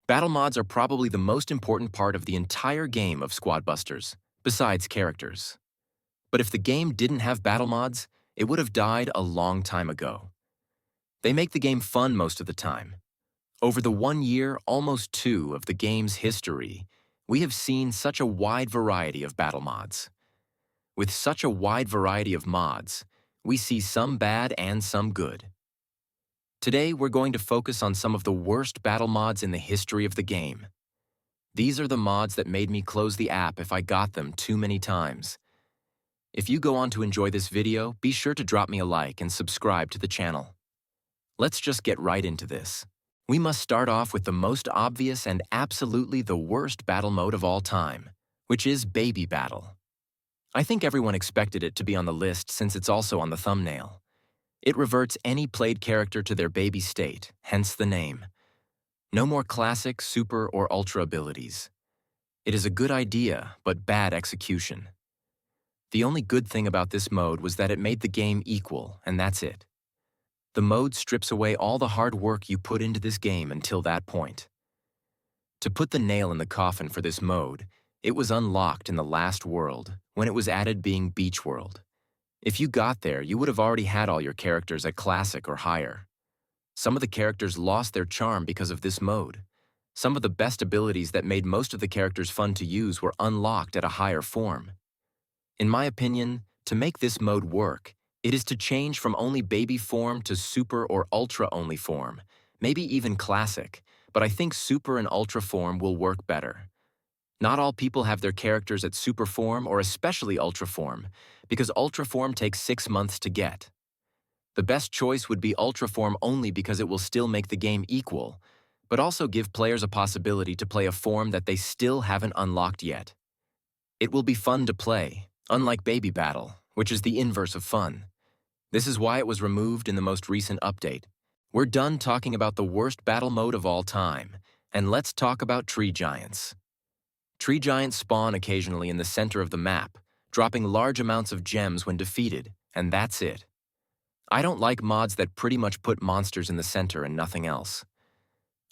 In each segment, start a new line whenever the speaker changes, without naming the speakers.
Battle mods are probably the most important part of the entire game of Squad Busters, besides characters. But if the game didn't have battle mods, it would have died a long time ago. They make the game fun most of the time. Over the 1 year, almost two, of the game's history, we have seen such a wide variety of battle mods. With such a wide variety of mods, we see some bad and some good. Today, we're going to focus on some of the worst battle mods in the history of the game. These are the mods that made me close the app if I got them too many times. If you go on to enjoy this video, be sure to drop me a like and subscribe to the channel. Let's just get right into this. We must start off with the most obvious and absolutely the worst battle mode of all time, which is Baby Battle. I think everyone expected it to be on the list since it's also on the thumbnail. It reverts any played character to their baby state, hence the name. No more classic, super, or ultra abilities. It is a good idea, but bad execution. The only good thing about this mode was that it made the game equal, and that's it. The mode strips away all the hard work you put into this game until that point. To put the nail in the coffin for this mode, it was unlocked in the last world, when it was added being Beach World. If you got there, you would have already had all your characters at Classic or higher. Some of the characters lost their charm because of this mode. Some of the best abilities that made most of the characters fun to use were unlocked at a higher form. In my opinion, to make this mode work, it is to change from only baby form to super or ultra only form, maybe even classic, but I think super and ultra form will work better. Not all people have their characters at super form or especially ultra form, because ultra form takes 6 months to get. The best choice would be ultra form only because it will still make the game equal, but also give players a possibility to play a form that they still haven't unlocked yet. It will be fun to play, unlike Baby Battle, which is the inverse of fun. This is why it was removed in the most recent update. We're done talking about the worst battle mode of all time, and let's talk about Tree Giants. Tree Giants spawn occasionally in the center of the map, dropping large amounts of gems when defeated, and that's it. I don't like mods that pretty much put monsters in the center and nothing else.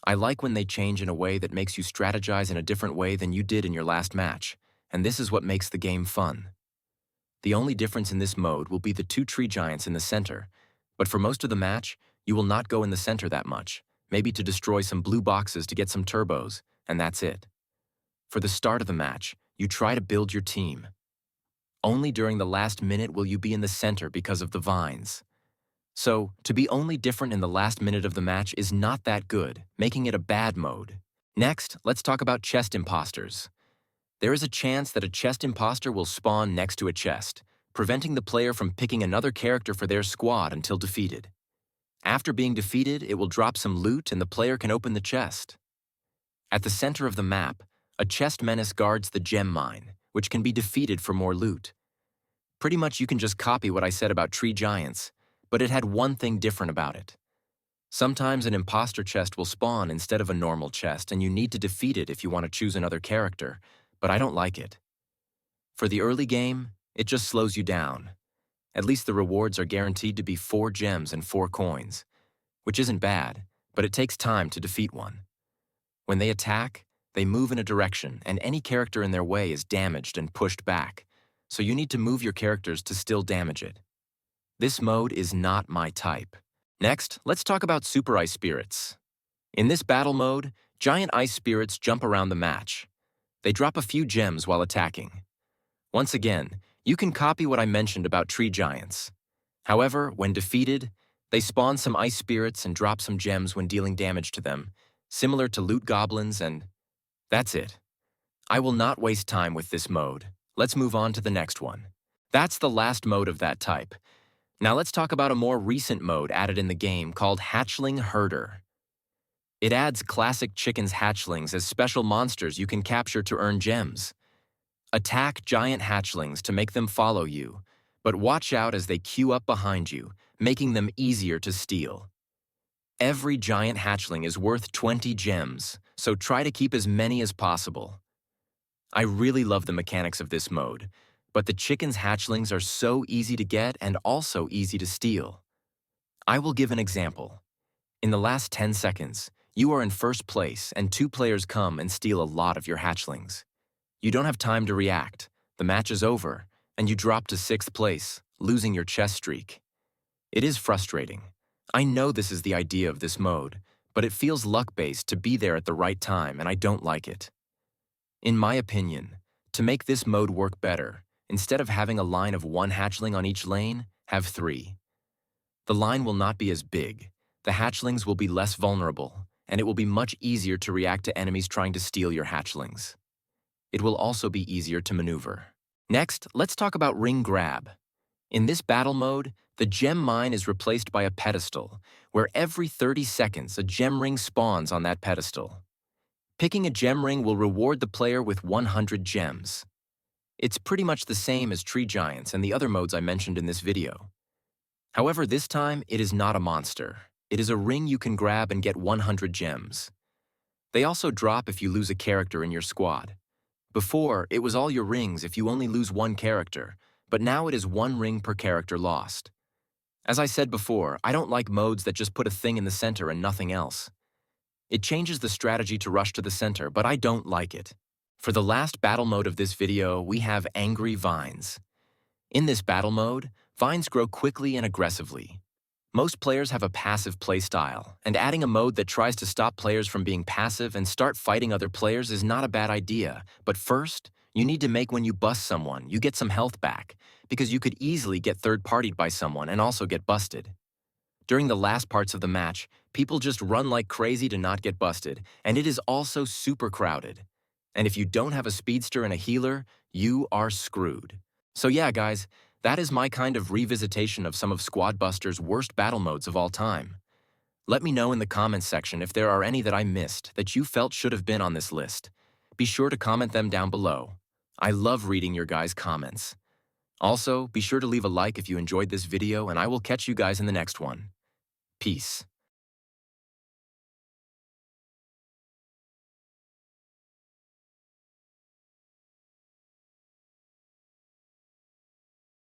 I like when they change in a way that makes you strategize in a different way than you did in your last match, and this is what makes the game fun. The only difference in this mode will be the 2 Tree Giants in the center, but for most of the match, you will not go in the center that much, maybe to destroy some blue boxes to get some turbos, and that's it. For the start of the match, you try to build your team. Only during the last minute will you be in the center because of the vines. So, to be only different in the last minute of the match is not that good, making it a bad mode. Next, let's talk about chest imposters. There is a chance that a chest imposter will spawn next to a chest, preventing the player from picking another character for their squad until defeated. After being defeated, it will drop some loot and the player can open the chest. At the center of the map, a chest menace guards the gem mine, which can be defeated for more loot. Pretty much you can just copy what I said about Tree Giants, but it had one thing different about it. Sometimes an imposter chest will spawn instead of a normal chest and you need to defeat it if you want to choose another character, but I don't like it. For the early game, it just slows you down. At least the rewards are guaranteed to be 4 gems and 4 coins, which isn't bad, but it takes time to defeat one. When they attack, they move in a direction and any character in their way is damaged and pushed back, so you need to move your characters to still damage it. This mode is not my type. Next, let's talk about Super Ice Spirits. In this battle mode, giant ice spirits jump around the match. They drop a few gems while attacking. Once again, you can copy what I mentioned about Tree Giants. However, when defeated, they spawn some ice spirits and drop some gems when dealing damage to them, similar to loot goblins, and that's it. I will not waste time with this mode. Let's move on to the next one. That's the last mode of that type. Now let's talk about a more recent mode added in the game called Hatchling Herder. It adds classic chickens hatchlings as special monsters you can capture to earn gems. Attack giant hatchlings to make them follow you, but watch out as they queue up behind you, making them easier to steal. Every giant hatchling is worth 20 gems, so try to keep as many as possible. I really love the mechanics of this mode, but the chickens hatchlings are so easy to get and also easy to steal. I will give an example. In the last 10 seconds, You are in first place, and two players come and steal a lot of your hatchlings. You don't have time to react. The match is over, and you drop to sixth place, losing your chess streak. It is frustrating. I know this is the idea of this mode, but it feels luck-based to be there at the right time, and I don't like it. In my opinion, to make this mode work better, instead of having a line of one hatchling on each lane, have three. The line will not be as big, the hatchlings will be less vulnerable, and it will be much easier to react to enemies trying to steal your hatchlings. It will also be easier to maneuver. Next, let's talk about ring grab. In this battle mode, the gem mine is replaced by a pedestal, where every 30 seconds a gem ring spawns on that pedestal. Picking a gem ring will reward the player with 100 gems. It's pretty much the same as Tree Giants and the other modes I mentioned in this video. However, this time, it is not a monster. It is a ring you can grab and get 100 gems. They also drop if you lose a character in your squad. Before, it was all your rings if you only lose one character, but now it is one ring per character lost. As I said before, I don't like modes that just put a thing in the center and nothing else. It changes the strategy to rush to the center, but I don't like it. For the last battle mode of this video, we have Angry Vines. In this battle mode, vines grow quickly and aggressively. Most players have a passive playstyle, and adding a mode that tries to stop players from being passive and start fighting other players is not a bad idea. But first, you need to make when you bust someone, you get some health back, because you could easily get third-partied by someone and also get busted. During the last parts of the match, people just run like crazy to not get busted, and it is also super crowded. And if you don't have a speedster and a healer, you are screwed. So yeah, guys, that is my kind of revisitation of some of Squad Busters' worst battle modes of all time. Let me know in the comments section if there are any that I missed that you felt should have been on this list. Be sure to comment them down below. I love reading your guys' comments. Also, be sure to leave a like if you enjoyed this video, and I will catch you guys in the next one. Peace.